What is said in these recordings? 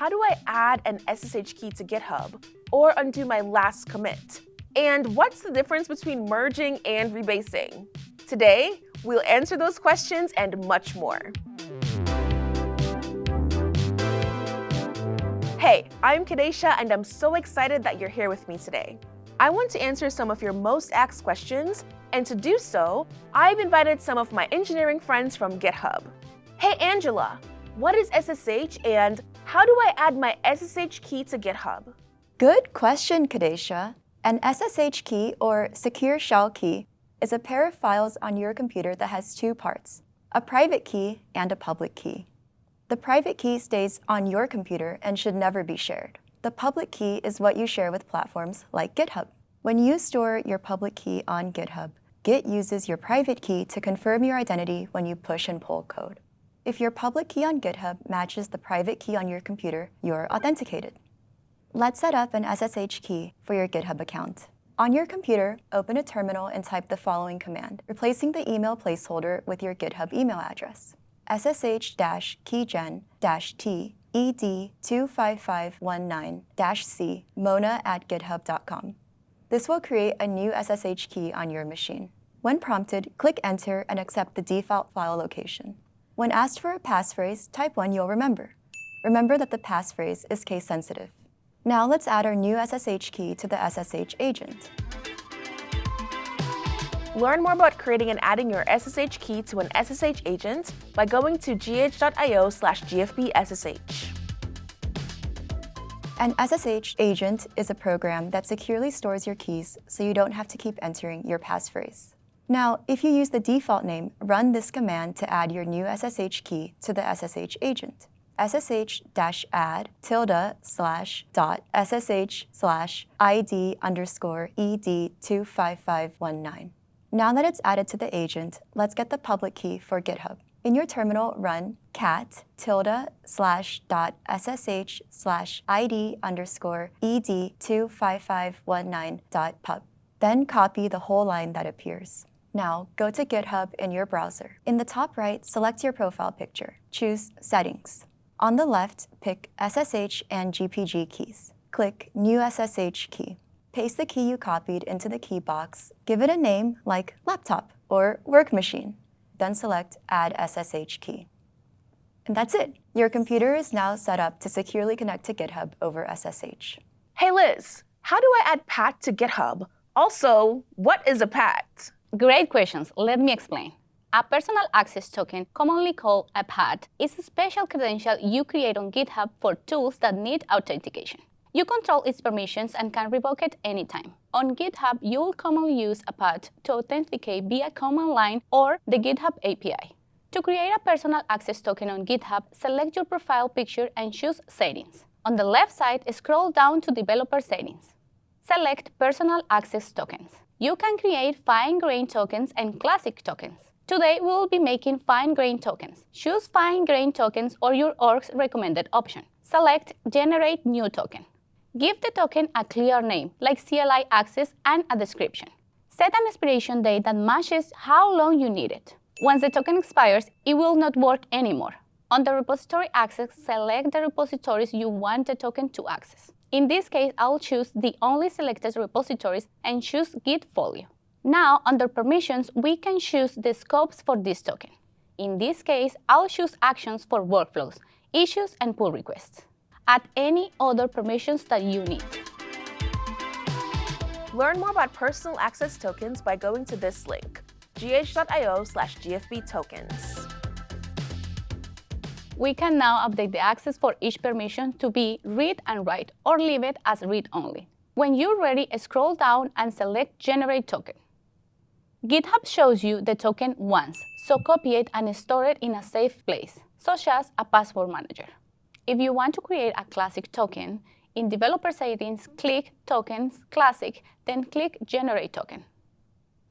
how do I add an SSH key to GitHub or undo my last commit? And what's the difference between merging and rebasing? Today, we'll answer those questions and much more. Hey, I'm Kadesha, and I'm so excited that you're here with me today. I want to answer some of your most asked questions, and to do so, I've invited some of my engineering friends from GitHub. Hey Angela, what is SSH and how do I add my SSH key to GitHub? Good question, Kadesha. An SSH key, or secure shell key, is a pair of files on your computer that has two parts, a private key and a public key. The private key stays on your computer and should never be shared. The public key is what you share with platforms like GitHub. When you store your public key on GitHub, Git uses your private key to confirm your identity when you push and pull code. If your public key on GitHub matches the private key on your computer, you're authenticated. Let's set up an SSH key for your GitHub account. On your computer, open a terminal and type the following command, replacing the email placeholder with your GitHub email address: ssh-keygen-t ed25519-c mona@github.com. This will create a new SSH key on your machine. When prompted, click Enter and accept the default file location. When asked for a passphrase, type one you'll remember. Remember that the passphrase is case sensitive. Now let's add our new SSH key to the SSH agent. Learn more about creating and adding your SSH key to an SSH agent by going to gh.io/gfbssh. An SSH agent is a program that securely stores your keys so you don't have to keep entering your passphrase. Now, if you use the default name, run this command to add your new SSH key to the SSH agent: ssh-add /id_ed25519. Now that it's added to the agent, let's get the public key for GitHub. In your terminal, run cat tilde/id_ed25519.pub. Then copy the whole line that appears. Now, go to GitHub in your browser. In the top right, select your profile picture. Choose Settings. On the left, pick SSH and GPG keys. Click New SSH Key. Paste the key you copied into the key box. Give it a name like Laptop or Work Machine. Then select Add SSH Key. And that's it. Your computer is now set up to securely connect to GitHub over SSH. Hey Liz, how do I add PAT to GitHub? Also, what is a PAT? Great questions. Let me explain. A personal access token, commonly called a PAT, is a special credential you create on GitHub for tools that need authentication. You control its permissions and can revoke it anytime. On GitHub, you'll commonly use a PAT to authenticate via command line or the GitHub API. To create a personal access token on GitHub, select your profile picture and choose Settings. On the left side, scroll down to Developer Settings. Select Personal Access Tokens. You can create fine-grained tokens and classic tokens. Today, we will be making fine-grained tokens. Choose fine-grained tokens or your org's recommended option. Select Generate New Token. Give the token a clear name, like CLI access, and a description. Set an expiration date that matches how long you need it. Once the token expires, it will not work anymore. On the repository access, select the repositories you want the token to access. In this case, I'll choose the only selected repositories and choose Git folio. Now, under permissions, we can choose the scopes for this token. In this case, I'll choose actions for workflows, issues, and pull requests. Add any other permissions that you need. Learn more about personal access tokens by going to this link, gh.io/gfbtokens. We can now update the access for each permission to be read and write, or leave it as read only. When you're ready, scroll down and select Generate Token. GitHub shows you the token once, so copy it and store it in a safe place, such as a password manager. If you want to create a classic token, in Developer Settings, click Tokens, Classic, then click Generate Token.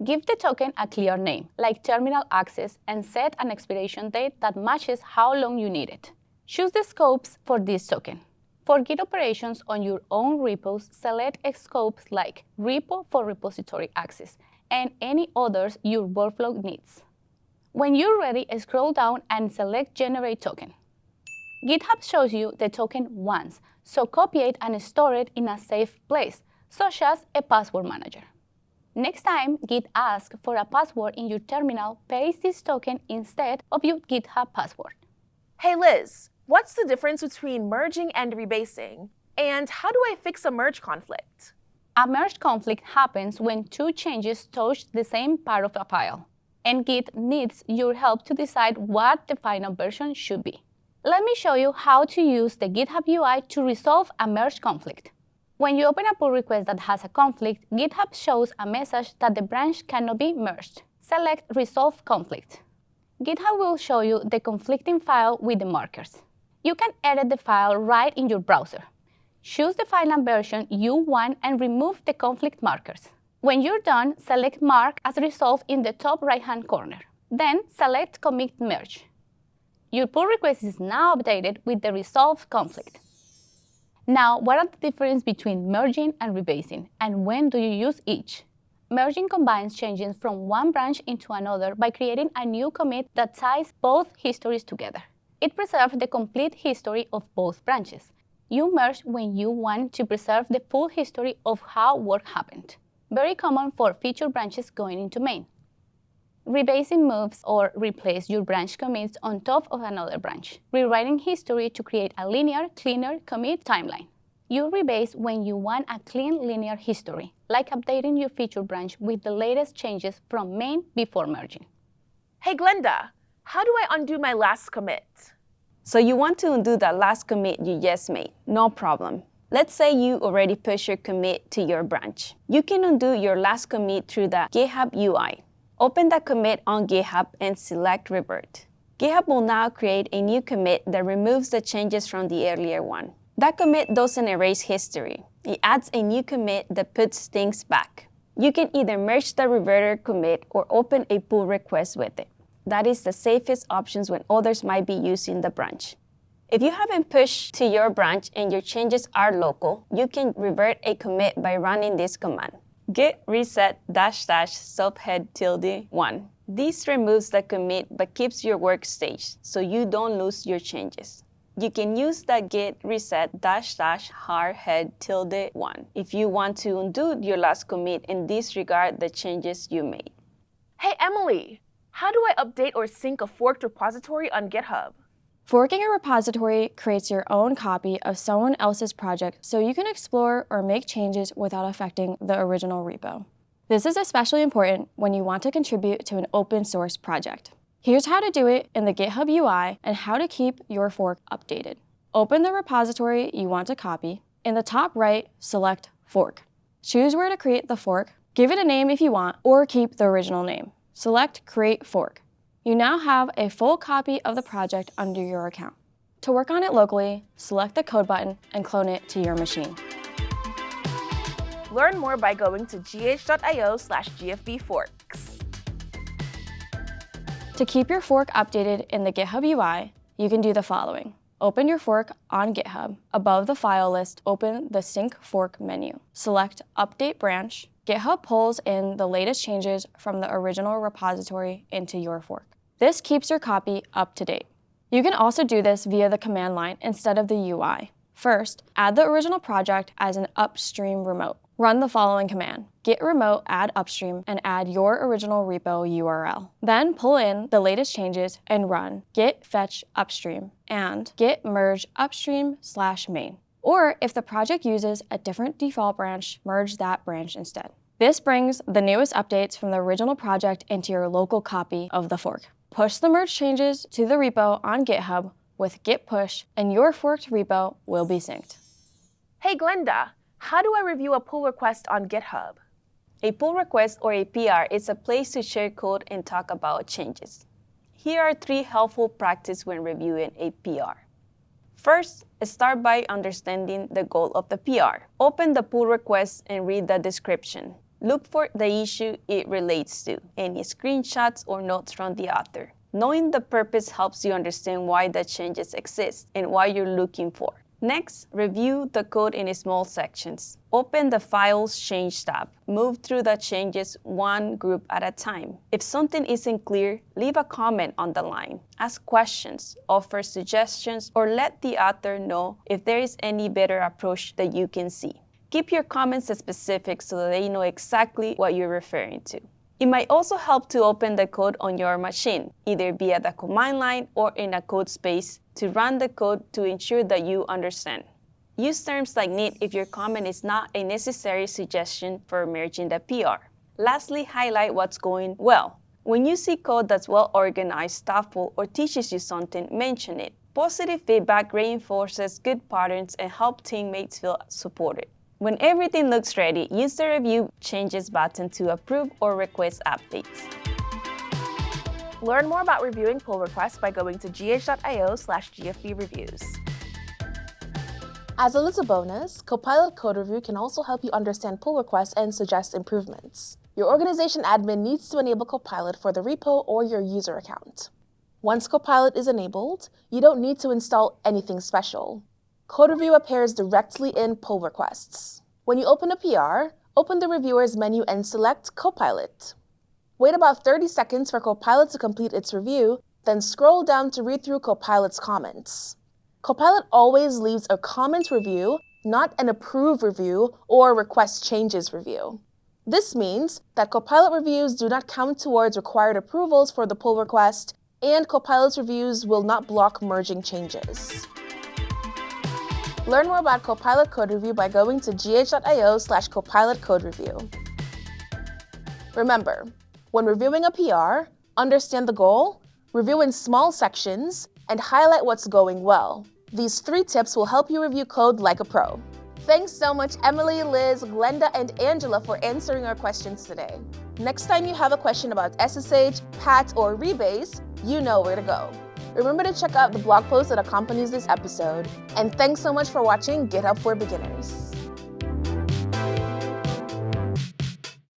Give the token a clear name, like Terminal Access, and set an expiration date that matches how long you need it. Choose the scopes for this token. For Git operations on your own repos, select scopes like Repo for repository access, and any others your workflow needs. When you're ready, scroll down and select Generate Token. GitHub shows you the token once, so copy it and store it in a safe place, such as a password manager. Next time Git asks for a password in your terminal, paste this token instead of your GitHub password. Hey Liz, what's the difference between merging and rebasing? And how do I fix a merge conflict? A merge conflict happens when two changes touch the same part of a file, and Git needs your help to decide what the final version should be. Let me show you how to use the GitHub UI to resolve a merge conflict. When you open a pull request that has a conflict, GitHub shows a message that the branch cannot be merged. Select Resolve Conflict. GitHub will show you the conflicting file with the markers. You can edit the file right in your browser. Choose the final version you want and remove the conflict markers. When you're done, select Mark as Resolved in the top right-hand corner. Then select Commit Merge. Your pull request is now updated with the resolved conflict. Now, what are the differences between merging and rebasing, and when do you use each? Merging combines changes from one branch into another by creating a new commit that ties both histories together. It preserves the complete history of both branches. You merge when you want to preserve the full history of how work happened. Very common for feature branches going into main. Rebasing moves or replace your branch commits on top of another branch, rewriting history to create a linear, cleaner commit timeline. You rebase when you want a clean linear history, like updating your feature branch with the latest changes from main before merging. Hey Glenda, how do I undo my last commit? So you want to undo that last commit you just made. No problem. Let's say you already pushed your commit to your branch. You can undo your last commit through the GitHub UI. Open the commit on GitHub and select Revert. GitHub will now create a new commit that removes the changes from the earlier one. That commit doesn't erase history. It adds a new commit that puts things back. You can either merge the reverter commit or open a pull request with it. That is the safest options when others might be using the branch. If you haven't pushed to your branch and your changes are local, you can revert a commit by running this command. Git reset --subhead_1. This removes the commit but keeps your work staged so you don't lose your changes. You can use the git reset --hardhead_1 if you want to undo your last commit and disregard the changes you made. Hey Emily, how do I update or sync a forked repository on GitHub? Forking a repository creates your own copy of someone else's project so you can explore or make changes without affecting the original repo. This is especially important when you want to contribute to an open source project. Here's how to do it in the GitHub UI and how to keep your fork updated. Open the repository you want to copy. In the top right, select Fork. Choose where to create the fork, give it a name if you want, or keep the original name. Select Create Fork. You now have a full copy of the project under your account. To work on it locally, select the code button and clone it to your machine. Learn more by going to gh.io/gfbforks. To keep your fork updated in the GitHub UI, you can do the following. Open your fork on GitHub. Above the file list, open the Sync Fork menu. Select Update Branch. GitHub pulls in the latest changes from the original repository into your fork. This keeps your copy up to date. You can also do this via the command line instead of the UI. First, add the original project as an upstream remote. Run the following command: git remote add upstream and add your original repo URL. Then pull in the latest changes and run git fetch upstream and git merge upstream/main. Or if the project uses a different default branch, merge that branch instead. This brings the newest updates from the original project into your local copy of the fork. Push the merge changes to the repo on GitHub with git push and your forked repo will be synced. Hey Glenda, how do I review a pull request on GitHub? A pull request or a PR is a place to share code and talk about changes. Here are 3 helpful practices when reviewing a PR. First, start by understanding the goal of the PR. Open the pull request and read the description. Look for the issue it relates to, any screenshots or notes from the author. Knowing the purpose helps you understand why the changes exist and what you're looking for. Next, review the code in small sections. Open the Files Change tab. Move through the changes one group at a time. If something isn't clear, leave a comment on the line. Ask questions, offer suggestions, or let the author know if there is any better approach that you can see. Keep your comments specific so that they know exactly what you're referring to. It might also help to open the code on your machine, either via the command line or in a code space, to run the code to ensure that you understand. Use terms like need if your comment is not a necessary suggestion for merging the PR. Lastly, highlight what's going well. When you see code that's well organized, thoughtful, or teaches you something, mention it. Positive feedback reinforces good patterns and helps teammates feel supported. When everything looks ready, use the Review Changes button to approve or request updates. Learn more about reviewing pull requests by going to gh.io/gfbreviews. As a little bonus, Copilot Code Review can also help you understand pull requests and suggest improvements. Your organization admin needs to enable Copilot for the repo or your user account. Once Copilot is enabled, you don't need to install anything special. Code Review appears directly in pull requests. When you open a PR, open the Reviewers menu and select Copilot. Wait about 30 seconds for Copilot to complete its review, then scroll down to read through Copilot's comments. Copilot always leaves a comment review, not an approve review or request changes review. This means that Copilot reviews do not count towards required approvals for the pull request, and Copilot's reviews will not block merging changes. Learn more about Copilot Code Review by going to gh.io/Copilot Code Review. Remember, when reviewing a PR, understand the goal, review in small sections, and highlight what's going well. These 3 tips will help you review code like a pro. Thanks so much, Emily, Liz, Glenda, and Angela for answering our questions today. Next time you have a question about SSH, PAT, or rebase, you know where to go. Remember to check out the blog post that accompanies this episode. And thanks so much for watching GitHub for Beginners.